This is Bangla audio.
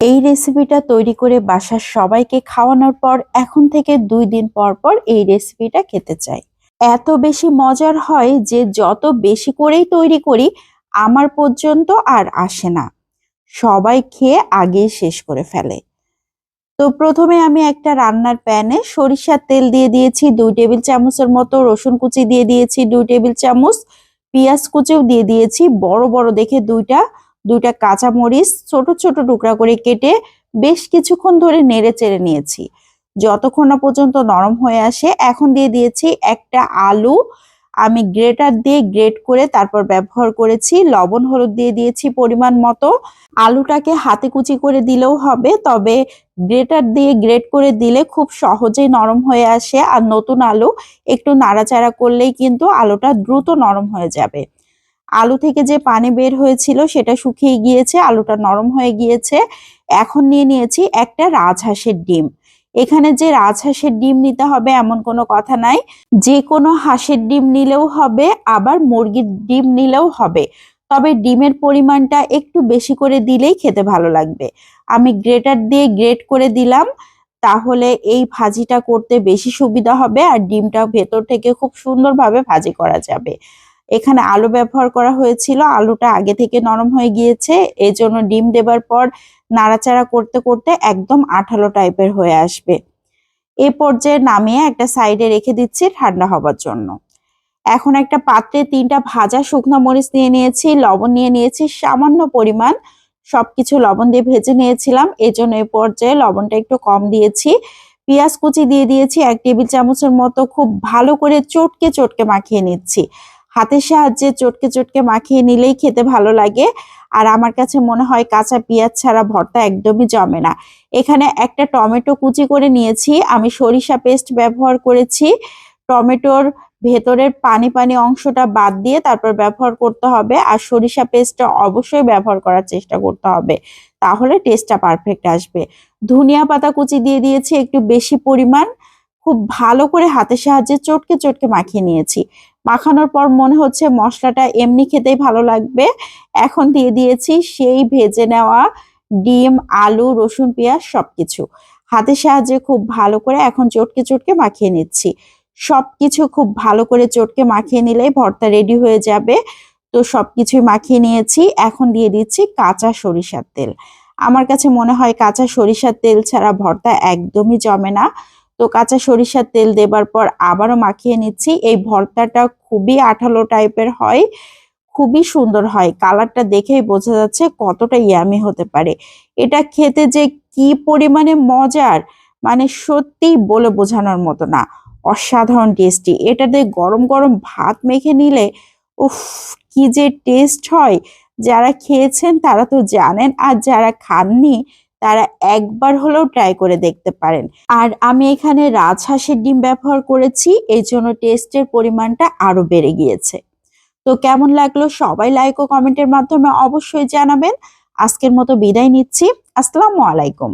এই রেসিপিটা তৈরি করে বাসার সবাইকে খাওয়ানোর পর এখন থেকে 2 দিন পর পর এই রেসিপিটা খেতে চাই। এত বেশি মজার হয় যে যত বেশি করেই তৈরি করি আমার পর্যন্ত আর আসে না। সবাই খেয়ে আগেই শেষ করে ফেলে। তো প্রথমে আমি একটা রান্নার প্যানে সরিষার তেল দিয়ে দিয়েছি 2 টেবিল চামচের মতো, রসুন কুচি দিয়ে দিয়েছি 2 টেবিল চামচ, পেঁয়াজ কুচিও দিয়ে দিয়েছি বড় বড় দেখে দুইটা কাঁচামরিচ ছোট ছোট টুকরা করে কেটে বেশ কিছুক্ষণ ধরে নেড়ে চেড়ে নিয়েছি যতক্ষণ না পর্যন্ত নরম হয়ে আসে। এখন দিয়ে দিয়েছি একটা আলু, আমি গ্রেটার দিয়ে গ্রেট করে তারপর ব্যবহার করেছি। লবণ হলুদ দিয়ে দিয়েছি পরিমাণ মতো। আলুটাকে হাতে কুচি করে দিলেও হবে, তবে গ্রেটার দিয়ে গ্রেট করে দিলে খুব সহজেই নরম হয়ে আসে। আর নতুন আলু একটু নাড়াচাড়া করলেই কিন্তু আলুটা দ্রুত নরম হয়ে যাবে। আলু থেকে যে পানি বের হয়েছিল সেটা শুকিয়ে গিয়েছে, আলুটা নরম হয়ে গিয়েছে। এখন নিয়ে নিয়েছি একটা রাজহাঁসের ডিম। এখানে যে রাজহাঁসের ডিম নিতে হবে এমন কোনো কথা নাই, যে কোনো হাঁসের ডিম নিলেও হবে, আবার মুরগির ডিম নিলেও হবে। তবে ডিমের পরিমাণটা একটু বেশি করে দিলেই খেতে ভালো লাগবে। আমি গ্রেটার দিয়ে গ্রেট করে দিলাম, তাহলে এই ভাজিটা করতে বেশি সুবিধা হবে আর ডিমটা ভেতর থেকে খুব সুন্দরভাবে ভাজি করা যাবে। এখানে আলু ব্যবহার করা হয়েছিল, আলুটা আগে থেকে নরম হয়ে গিয়েছে, এই জন্য ডিম দেবার পর নাড়াচাড়া করতে করতে একদম আঠালো টাইপের হয়ে আসবে। এই পর্যায়ে নামিয়ে একটা সাইডে রেখে দিচ্ছি ঠান্ডা হবার জন্য। এখন একটা পাত্রে 3টা ভাজা শুকনো মরিচ নিয়ে নিয়েছি, লবণ নিয়ে নিয়েছি সামান্য পরিমাণ, সবকিছু লবণ দিয়ে ভেজে নিয়েছিলাম, এই জন্য এই পর্যায়ে লবণটা একটু কম দিয়েছি। পেঁয়াজ কুচি দিয়ে দিয়েছি 1 টেবিল চামচের মতো, খুব ভালো করে চটকে চটকে মাখিয়ে নিচ্ছি। হাতের সাহায্যে চটকে চটকে মাখিয়ে নিলেই খেতে ভালো লাগে। আর আমার কাছে মনে হয় কাঁচা পেঁয়াজ ছাড়া ভর্তা একদমই জমে না। এখানে একটা টমেটো কুচি করে নিয়েছি, আমি সরিষা পেস্ট ব্যবহার করেছি। টমেটোর ভেতরের পানি পানি অংশটা বাদ দিয়ে তারপর ব্যবহার করতে হবে, আর সরিষা পেস্টটা অবশ্যই ব্যবহার করার চেষ্টা করতে হবে, তাহলে টেস্টটা পারফেক্ট আসবে। ধনিয়া পাতা কুচি দিয়ে দিয়েছি একটু বেশি পরিমাণ, খুব ভালো করে হাতের সাহায্যে চটকে চটকে মাখিয়ে নিয়েছি। মাখানোর পর মনে হচ্ছে মশলাটা এমনি খেতেই ভালো লাগবে। এখন দিয়ে দিয়েছি সেই ভেজে নেওয়া ডিম, আলু, রসুন, পেঁয়াজ সবকিছু হাতের সাহায্যে খুব ভালো করে এখন চটকে চটকে মাখিয়ে নিচ্ছি। সবকিছু খুব ভালো করে চটকে মাখিয়ে নিলেই ভর্তা রেডি হয়ে যাবে। তো সবকিছুই মাখিয়ে নিয়েছি, এখন দিয়ে দিচ্ছি কাঁচা সরিষার তেল। আমার কাছে মনে হয় কাঁচা সরিষার তেল ছাড়া ভর্তা একদমই জমে না। তো কাঁচা সরিষার তেল দেবার পর আবারও মাখিয়ে নিচ্ছি। এই ভর্তাটা খুবই আঠালো টাইপের হয়, খুবই সুন্দর হয়, কালারটা দেখেই বোঝা যাচ্ছে কতটা ইয়ামি হতে পারে। এটা খেতে যে কি পরিমাণে মজার, মানে সত্যিই বলে বোঝানোর মতো না, অসাধারণ টেস্টি। এটাতে গরম গরম ভাত মেখে নিলে উফ, কি যে টেস্ট হয়। যারা খেয়েছেন তারা তো জানেন, আর যারা খাননি তারা একবার হলেও ট্রাই করে দেখতে পারেন। আর আমি এখানে রাজহাঁসের ডিম ব্যবহার করেছি, এই জন্য টেস্টের পরিমাণটা আরো বেড়ে গিয়েছে। তো কেমন লাগলো সবাই লাইক ও কমেন্টের মাধ্যমে অবশ্যই জানাবেন। আজকের মতো বিদায় নিচ্ছি। আসসালামু আলাইকুম।